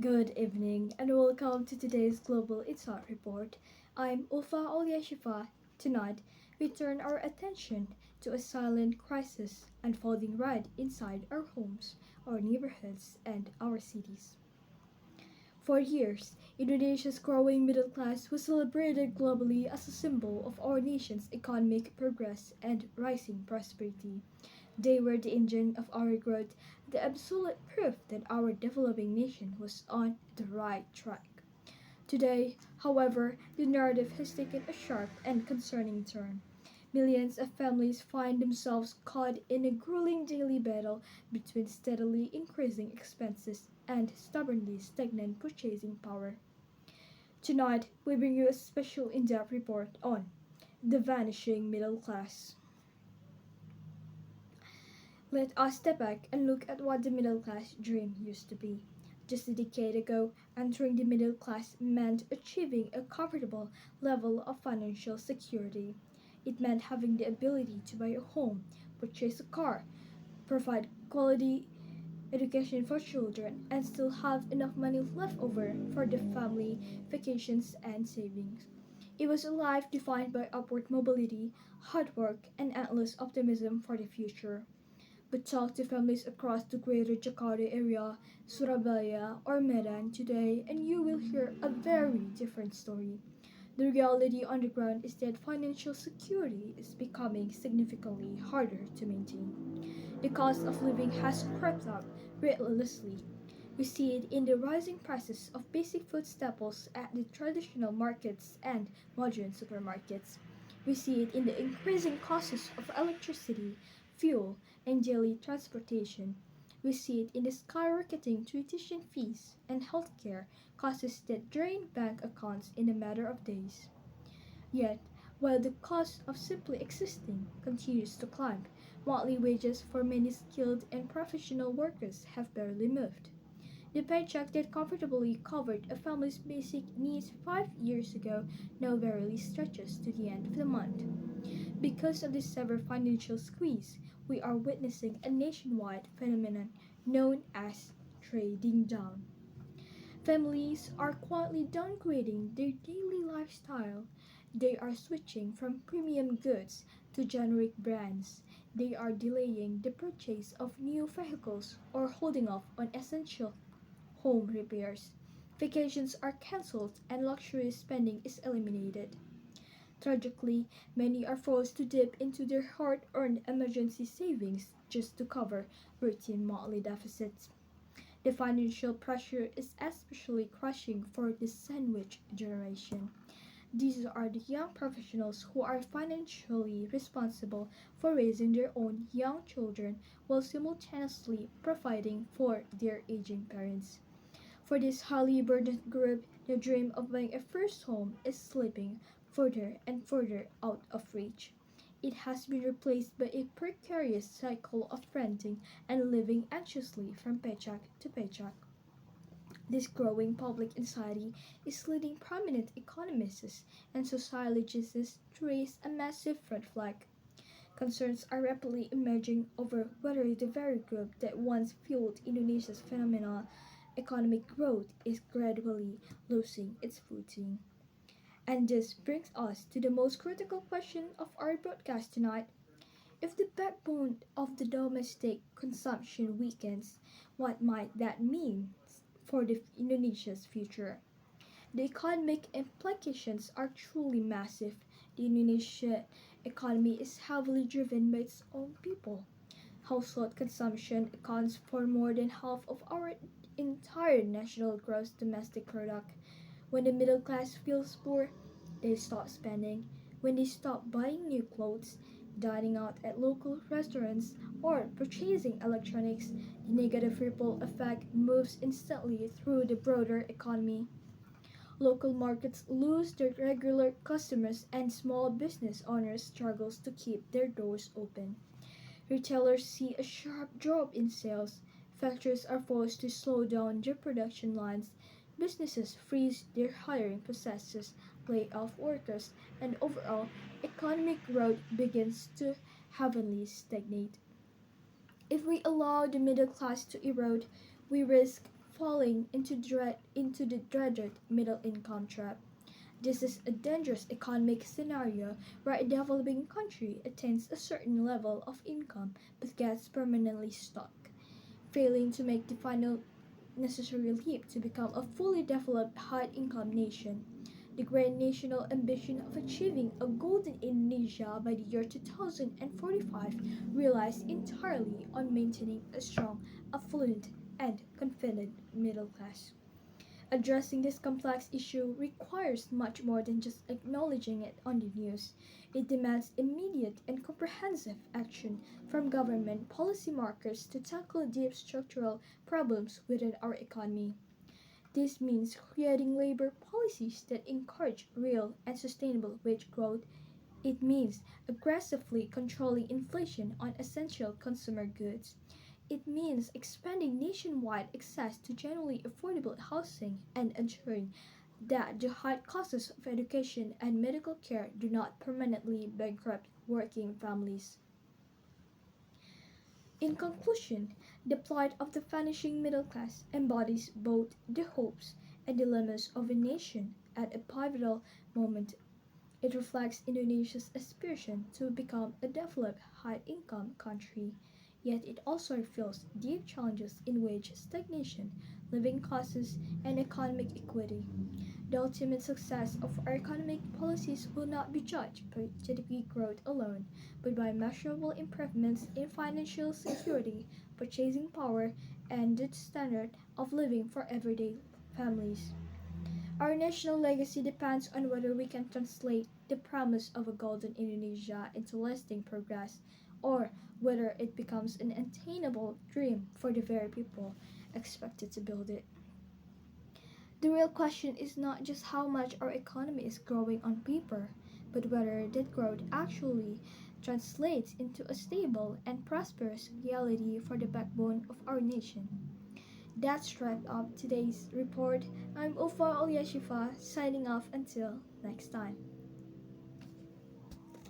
Good evening and welcome to today's Global Insight Report. I'm Ulfah Aulia Syifa. Tonight, we turn our attention to a silent crisis unfolding right inside our homes, our neighborhoods, and our cities. For years, Indonesia's growing middle class was celebrated globally as a symbol of our nation's economic progress and rising prosperity. They were the engine of our growth, the absolute proof that our developing nation was on the right track. Today, however, the narrative has taken a sharp and concerning turn. Millions of families find themselves caught in a grueling daily battle between steadily increasing expenses and stubbornly stagnant purchasing power. Tonight, we bring you a special in depth report on the vanishing middle class. Let us step back and look at what the middle class dream used to be. Just a decade ago, entering the middle class meant achieving a comfortable level of financial security. It meant having the ability to buy a home, purchase a car, provide quality education for children, and still have enough money left over for the family, vacations, and savings. It was a life defined by upward mobility, hard work, and endless optimism for the future. But talk to families across the greater Jakarta area, Surabaya, or Medan today, and you will hear a very different story. The reality on the ground is that financial security is becoming significantly harder to maintain. The cost of living has crept up relentlessly. We see it in the rising prices of basic food staples at the traditional markets and modern supermarkets. We see it in the increasing costs of electricity, fuel, and daily transportation. We see it in the skyrocketing tuition fees and healthcare costs that drain bank accounts in a matter of days. Yet, while the cost of simply existing continues to climb, monthly wages for many skilled and professional workers have barely moved. The paycheck that comfortably covered a family's basic needs 5 years ago now barely stretches to the end of the month. Because of this severe financial squeeze, we are witnessing a nationwide phenomenon known as trading down. Families are quietly downgrading their daily lifestyle. They are switching from premium goods to generic brands. They are delaying the purchase of new vehicles or holding off on essential home repairs. Vacations are cancelled and luxury spending is eliminated. Tragically, many are forced to dip into their hard earned emergency savings just to cover routine monthly deficits. The financial pressure is especially crushing for the sandwich generation. These are the young professionals who are financially responsible for raising their own young children while simultaneously providing for their aging parents. For this highly burdened group, the dream of buying a first home is slipping further and further out of reach. It has been replaced by a precarious cycle of renting and living anxiously from paycheck to paycheck. This growing public anxiety is leading prominent economists and sociologists to raise a massive red flag. Concerns are rapidly emerging over whether the very group that once fueled Indonesia's phenomenal economic growth is gradually losing its footing. And this brings us to the most critical question of our broadcast tonight. If the backbone of the domestic consumption weakens, what might that mean for Indonesia's future? The economic implications are truly massive. The Indonesian economy is heavily driven by its own people. Household consumption accounts for more than half of our entire national gross domestic product. When the middle class feels poor, they stop spending. When they stop buying new clothes, dining out at local restaurants, or purchasing electronics, the negative ripple effect moves instantly through the broader economy. Local markets lose their regular customers and small business owners struggle to keep their doors open. Retailers see a sharp drop in sales. Factories are forced to slow down their production lines. Businesses freeze their hiring processes, lay off workers, and overall economic growth begins to heavily stagnate. If we allow the middle class to erode, we risk falling into the dreaded middle income trap. This is a dangerous economic scenario where a developing country attains a certain level of income but gets permanently stuck, failing to make the final necessary leap to become a fully developed high-income nation. The grand national ambition of achieving a Golden Indonesia by the year 2045 relies entirely on maintaining a strong, affluent, and confident middle class. Addressing this complex issue requires much more than just acknowledging it on the news. It demands immediate and comprehensive action from government policymakers to tackle deep structural problems within our economy. This means creating labor policies that encourage real and sustainable wage growth. It means aggressively controlling inflation on essential consumer goods. It means expanding nationwide access to genuinely affordable housing and ensuring that the high costs of education and medical care do not permanently bankrupt working families. In conclusion, the plight of the vanishing middle class embodies both the hopes and dilemmas of a nation at a pivotal moment. It reflects Indonesia's aspiration to become a developed high-income country, yet it also reveals deep challenges in wage stagnation, living costs, and economic equity. The ultimate success of our economic policies will not be judged by GDP growth alone, but by measurable improvements in financial security, purchasing power, and the standard of living for everyday families. Our national legacy depends on whether we can translate the promise of a golden Indonesia into lasting progress, or whether it becomes an attainable dream for the very people expected to build it. The real question is not just how much our economy is growing on paper, but whether that growth actually translates into a stable and prosperous reality for the backbone of our nation. That's wrapped up today's report. I'm Ulfah Aulia Syifa, signing off until next time.